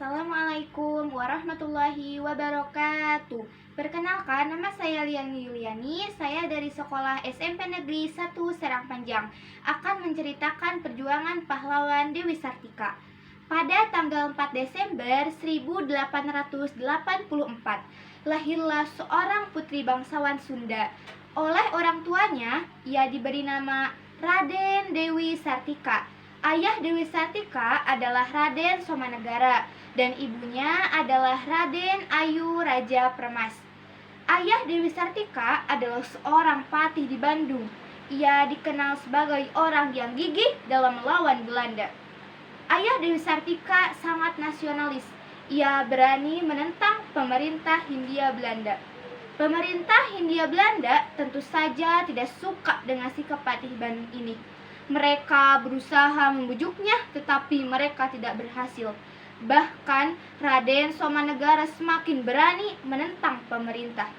Assalamualaikum warahmatullahi wabarakatuh. Perkenalkan, nama saya Liani Yuliani. Saya dari sekolah SMP Negeri 1 Serang Panjang akan menceritakan perjuangan pahlawan Dewi Sartika. Pada tanggal 4 Desember 1884, lahirlah seorang putri bangsawan Sunda. Oleh orang tuanya, ia diberi nama Raden Dewi Sartika. Ayah Dewi Sartika adalah Raden Somanegara dan ibunya adalah Raden Ayu Raja Permas. Ayah Dewi Sartika adalah seorang patih di Bandung. Ia dikenal sebagai orang yang gigih dalam melawan Belanda. Ayah Dewi Sartika sangat nasionalis. Ia berani menentang pemerintah Hindia Belanda. Pemerintah Hindia Belanda tentu saja tidak suka dengan sikap patih Bandung ini. Mereka berusaha membujuknya, tetapi mereka tidak berhasil. Bahkan Raden Somanegara semakin berani menentang pemerintah.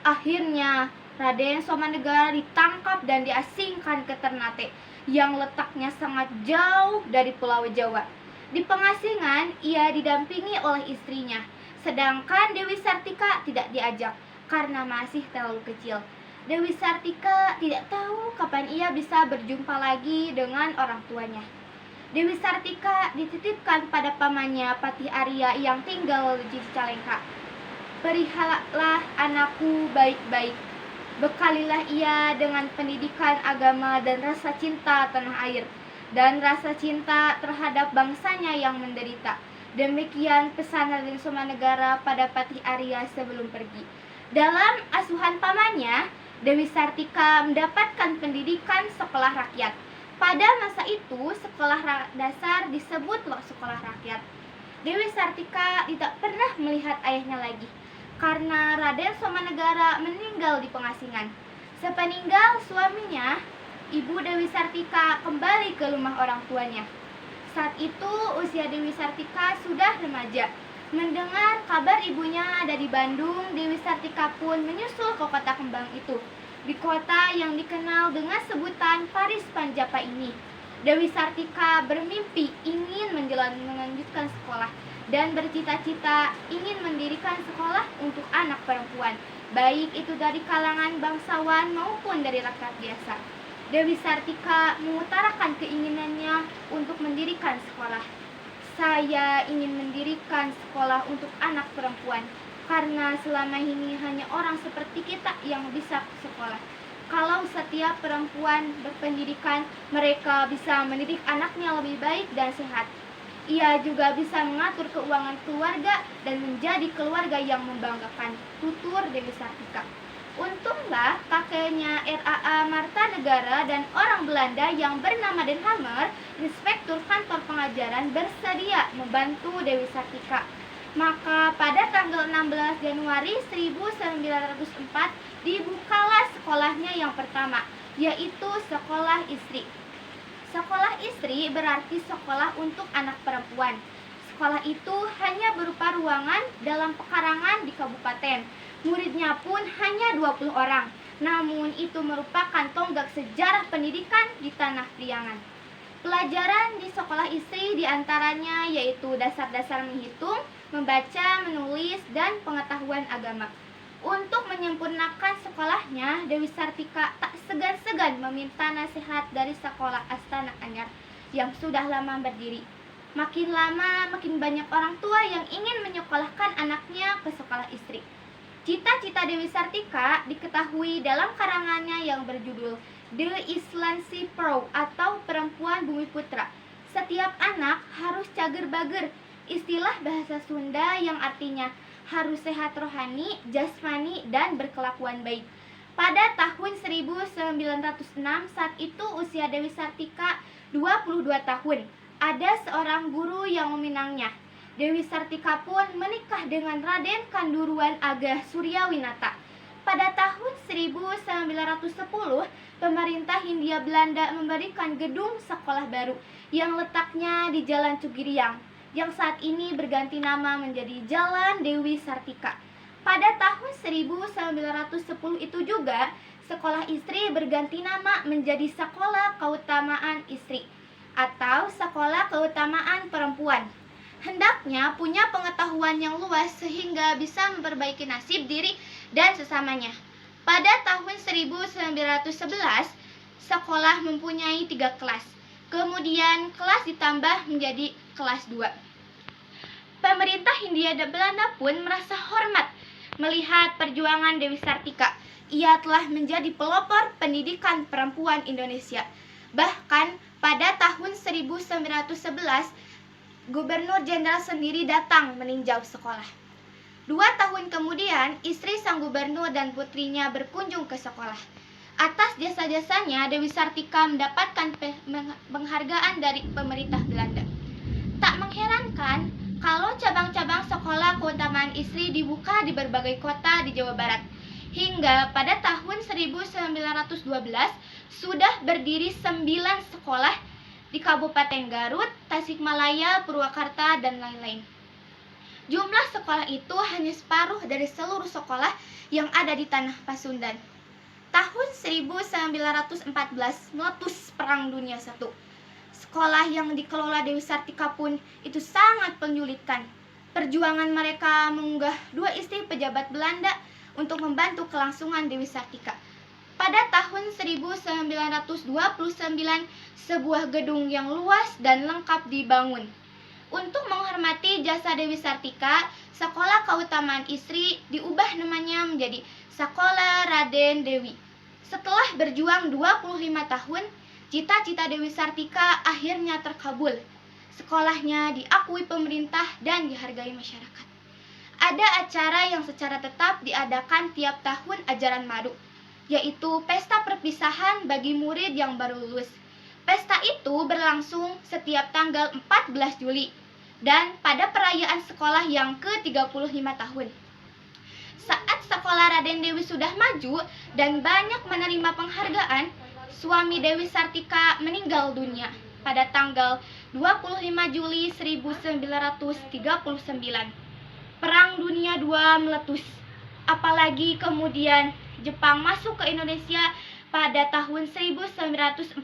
Akhirnya Raden Somanegara ditangkap dan diasingkan ke Ternate yang letaknya sangat jauh dari Pulau Jawa. Di pengasingan ia didampingi oleh istrinya, sedangkan Dewi Sartika tidak diajak karena masih terlalu kecil. Dewi Sartika tidak tahu kapan ia bisa berjumpa lagi dengan orang tuanya. Dewi Sartika dititipkan pada pamannya Patih Arya yang tinggal di Cicalengka. Perihalalah anakku baik-baik. Bekalilah ia dengan pendidikan agama dan rasa cinta tanah air, dan rasa cinta terhadap bangsanya yang menderita. Demikian pesan Raden Somanegara pada Patih Arya sebelum pergi. Dalam asuhan pamannya, Dewi Sartika mendapatkan pendidikan sekolah rakyat. Pada masa itu, sekolah dasar disebut sekolah rakyat. Dewi Sartika tidak pernah melihat ayahnya lagi, karena Raden Somanegara meninggal di pengasingan. Sepeninggal suaminya, Ibu Dewi Sartika kembali ke rumah orang tuanya. Saat itu usia Dewi Sartika sudah remaja. Mendengar kabar ibunya ada di Bandung, Dewi Sartika pun menyusul ke kota kembang itu. Di kota yang dikenal dengan sebutan Paris Panjapa ini, Dewi Sartika bermimpi ingin melanjutkan sekolah dan bercita-cita ingin mendirikan sekolah untuk anak perempuan, baik itu dari kalangan bangsawan maupun dari rakyat biasa. Dewi Sartika mengutarakan keinginannya untuk mendirikan sekolah. Saya ingin mendirikan sekolah untuk anak perempuan, karena selama ini hanya orang seperti kita yang bisa sekolah. Kalau setiap perempuan berpendidikan, mereka bisa mendidik anaknya lebih baik dan sehat. Ia juga bisa mengatur keuangan keluarga dan menjadi keluarga yang membanggakan, tutur Dewi Sartika. Untunglah kakeknya R.A.A. Martanegara dan orang Belanda yang bernama Den Hamer, inspektur kantor pengajaran, bersedia membantu Dewi Sartika. Maka pada tanggal 16 Januari 1904 dibukalah sekolahnya yang pertama, yaitu sekolah istri. Sekolah istri berarti sekolah untuk anak perempuan. Sekolah itu hanya berupa ruangan dalam pekarangan di kabupaten. Muridnya pun hanya 20 orang. Namun itu merupakan tonggak sejarah pendidikan di tanah Priangan. Pelajaran di sekolah istri diantaranya yaitu dasar-dasar menghitung, membaca, menulis, dan pengetahuan agama. Untuk menyempurnakan sekolahnya, Dewi Sartika tak segan-segan meminta nasihat dari sekolah Astana Anyar yang sudah lama berdiri. Makin lama, makin banyak orang tua yang ingin menyekolahkan anaknya ke sekolah istri. Cita-cita Dewi Sartika diketahui dalam karangannya yang berjudul The Islandse Pro atau Perempuan Bumi Putra. Setiap anak harus cager-bager, istilah bahasa Sunda yang artinya harus sehat rohani, jasmani, dan berkelakuan baik. Pada tahun 1906, saat itu usia Dewi Sartika 22 tahun. Ada seorang guru yang meminangnya. Dewi Sartika pun menikah dengan Raden Kanduruan Agah Suryawinata. Pada tahun 1910, pemerintah Hindia Belanda memberikan gedung sekolah baru yang letaknya di Jalan Cugiriang, yang saat ini berganti nama menjadi Jalan Dewi Sartika. Pada tahun 1910 itu juga, sekolah istri berganti nama menjadi Sekolah Keutamaan Istri atau Sekolah Keutamaan Perempuan. hendaknya punya pengetahuan yang luas sehingga bisa memperbaiki nasib diri dan sesamanya. Pada tahun 1911, sekolah mempunyai 3 kelas. Kemudian kelas ditambah menjadi kelas 2. Pemerintah Hindia Belanda pun merasa hormat melihat perjuangan Dewi Sartika. Ia telah menjadi pelopor pendidikan perempuan Indonesia. Bahkan pada tahun 1911, Gubernur Jenderal sendiri datang meninjau sekolah. 2 tahun kemudian, istri sang gubernur dan putrinya berkunjung ke sekolah. Atas jasa-jasanya, Dewi Sartika mendapatkan penghargaan dari pemerintah Belanda. Tak mengherankan kalau cabang-cabang sekolah keutamaan istri dibuka di berbagai kota di Jawa Barat. Hingga pada tahun 1912 sudah berdiri 9 sekolah di Kabupaten Garut, Tasikmalaya, Purwakarta, dan lain-lain. Jumlah sekolah itu hanya separuh dari seluruh sekolah yang ada di tanah Pasundan. Tahun 1914 meletus Perang Dunia I. Sekolah yang dikelola Dewi Sartika pun itu sangat menyulitkan. Perjuangan mereka mengunggah 2 istri pejabat Belanda untuk membantu kelangsungan Dewi Sartika. Pada tahun 1929, sebuah gedung yang luas dan lengkap dibangun. Untuk menghormati jasa Dewi Sartika, Sekolah Keutamaan Istri diubah namanya menjadi Sekolah Raden Dewi. Setelah berjuang 25 tahun, cita-cita Dewi Sartika akhirnya terkabul. Sekolahnya diakui pemerintah dan dihargai masyarakat. Ada acara yang secara tetap diadakan tiap tahun ajaran baru, yaitu pesta perpisahan bagi murid yang baru lulus. Pesta itu berlangsung setiap tanggal 14 Juli dan pada perayaan sekolah yang ke-35 tahun. Saat sekolah Raden Dewi sudah maju dan banyak menerima penghargaan, suami Dewi Sartika meninggal dunia pada tanggal 25 Juli 1939. Perang Dunia II meletus. Apalagi kemudian Jepang masuk ke Indonesia pada tahun 1942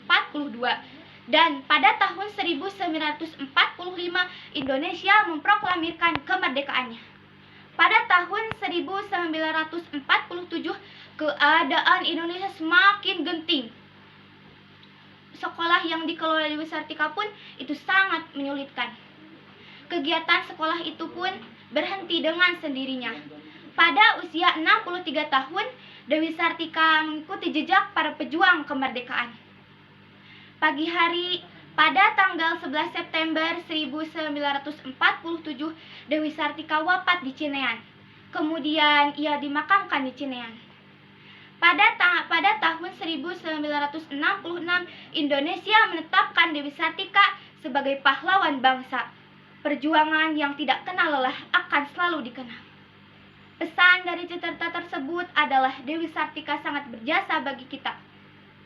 dan pada tahun 1945 Indonesia memproklamirkan kemerdekaannya. Pada tahun 1947 keadaan Indonesia semakin genting. Sekolah yang dikelola Dewi Sartika pun itu sangat menyulitkan. Kegiatan sekolah itu pun berhenti dengan sendirinya. Pada usia 63 tahun, Dewi Sartika mengikuti jejak para pejuang kemerdekaan. Pagi hari pada tanggal 11 September 1947, Dewi Sartika wafat di Cinean. Kemudian ia dimakamkan di Cinean. Pada tahun 1966, Indonesia menetapkan Dewi Sartika sebagai pahlawan bangsa. Perjuangan yang tidak kenal lelah akan selalu dikenang. Pesan dari cerita tersebut adalah Dewi Sartika sangat berjasa bagi kita.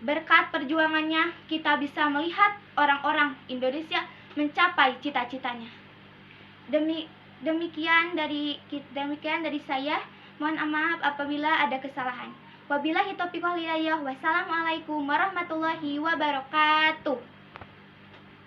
Berkat perjuangannya, kita bisa melihat orang-orang Indonesia mencapai cita-citanya. Demikian dari saya. Mohon maaf apabila ada kesalahan. Wabillahi taufiq wal hidayah. Wassalamualaikum warahmatullahi wabarakatuh.